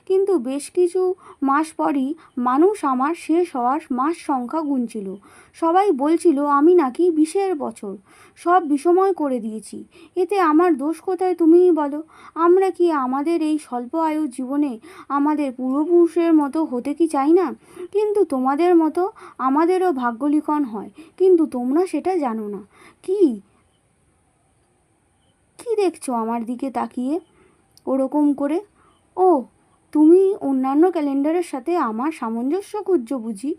কিন্তু বেশ কিছু মাস পরই মানুষ আমার শেষ হওয়ার মাস সংখ্যা গুনছিল। সবাই বলছিল আমি নাকি 20-এর বছর। সব বিষময় করে দিয়েছি। এতে আমার দোষ কোথায় তুমিই বলো? আমরা কি আমাদের এই স্বল্প আয়ুর জীবনে আমাদের পূর্বপুরুষের মতো হতে কি চাই না? কিন্তু তোমাদের মতো আমাদেরও ভাগ্যলিখন হয়, কিন্তু তোমরা সেটা জানো না। কি কি দেখছো আমার দিকে তাকিয়ে ওরকম করে? ও, তুমি অন্যান্য ক্যালেন্ডারের সাথে আমার সামঞ্জস্য খুঁজছো বুঝি,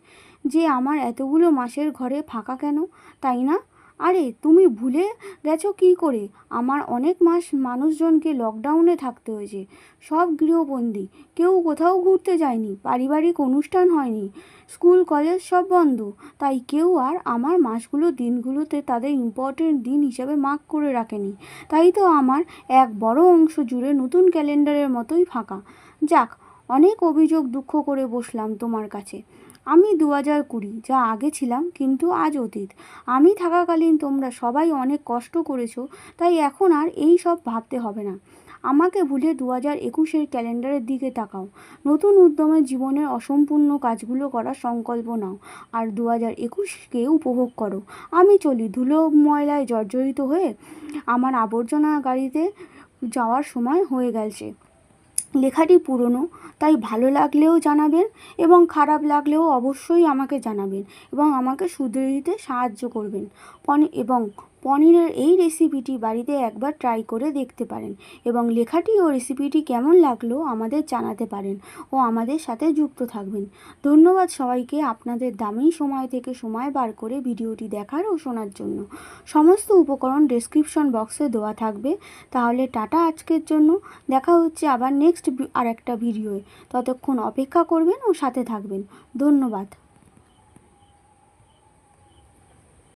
যে আমার এতগুলো মাসের ঘরে ফাঁকা কেন, তাই না? আরে তুমি ভুলে গেছো কি করে? আমার অনেক মাস মানুষজনকে লকডাউনে থাকতে হয়েছে। সব গৃহবন্দী, কেউ কোথাও ঘুরতে যায়নি, পারিবারিক অনুষ্ঠান হয়নি, স্কুল কলেজ সব বন্ধ। তাই কেউ আর আমার মাসগুলো দিনগুলোতে তাদের ইম্পর্টেন্ট দিন হিসাবে মার্ক করে রাখেনি। তাই তো আমার এক বড় অংশ জুড়ে নতুন ক্যালেন্ডারের মতোই ফাঁকা। যাক, অনেক অভিযোগ দুঃখ করে বসলাম তোমার কাছে। আমি 2020 যা আগে ছিলাম, কিন্তু আজ অতীত। আমি থাকাকালীন তোমরা সবাই অনেক কষ্ট করেছো, তাই এখন আর এই সব ভাবতে হবে না। আমাকে ভুলে 2021-এর ক্যালেন্ডারের দিকে তাকাও। নতুন উদ্যমে জীবনের অসম্পূর্ণ কাজগুলো করার সংকল্প নাও, আর 2021কে উপভোগ করো। আমি চলি, ধুলো ময়লায় জর্জরিত হয়ে আমার আবর্জনা গাড়িতে যাওয়ার সময় হয়ে গেছে। লেখাটি পুরনো, তাই ভালো লাগলেও জানাবেন এবং খারাপ লাগলেও অবশ্যই আমাকে জানাবেন এবং আমাকে শুধরে দিতে সাহায্য করবেন। পনিরের এই রেসিপিটি বাড়িতে একবার ট্রাই করে দেখতে পারেন এবং লেখাটি ও রেসিপিটি কেমন লাগলো আমাদের জানাতে পারেন ও আমাদের সাথে যুক্ত থাকবেন। ধন্যবাদ সবাইকে আপনাদের দামি সময় থেকে সময় বার করে ভিডিওটি দেখার ও শোনার জন্য। সমস্ত উপকরণ ডেসক্রিপশন বক্সে দেওয়া থাকবে। তাহলে টাটা আজকের জন্য। দেখা হচ্ছে আবার নেক্সট আর একটা ভিডিওয়ে। ততক্ষণ অপেক্ষা করবেন ও সাথে থাকবেন। ধন্যবাদ।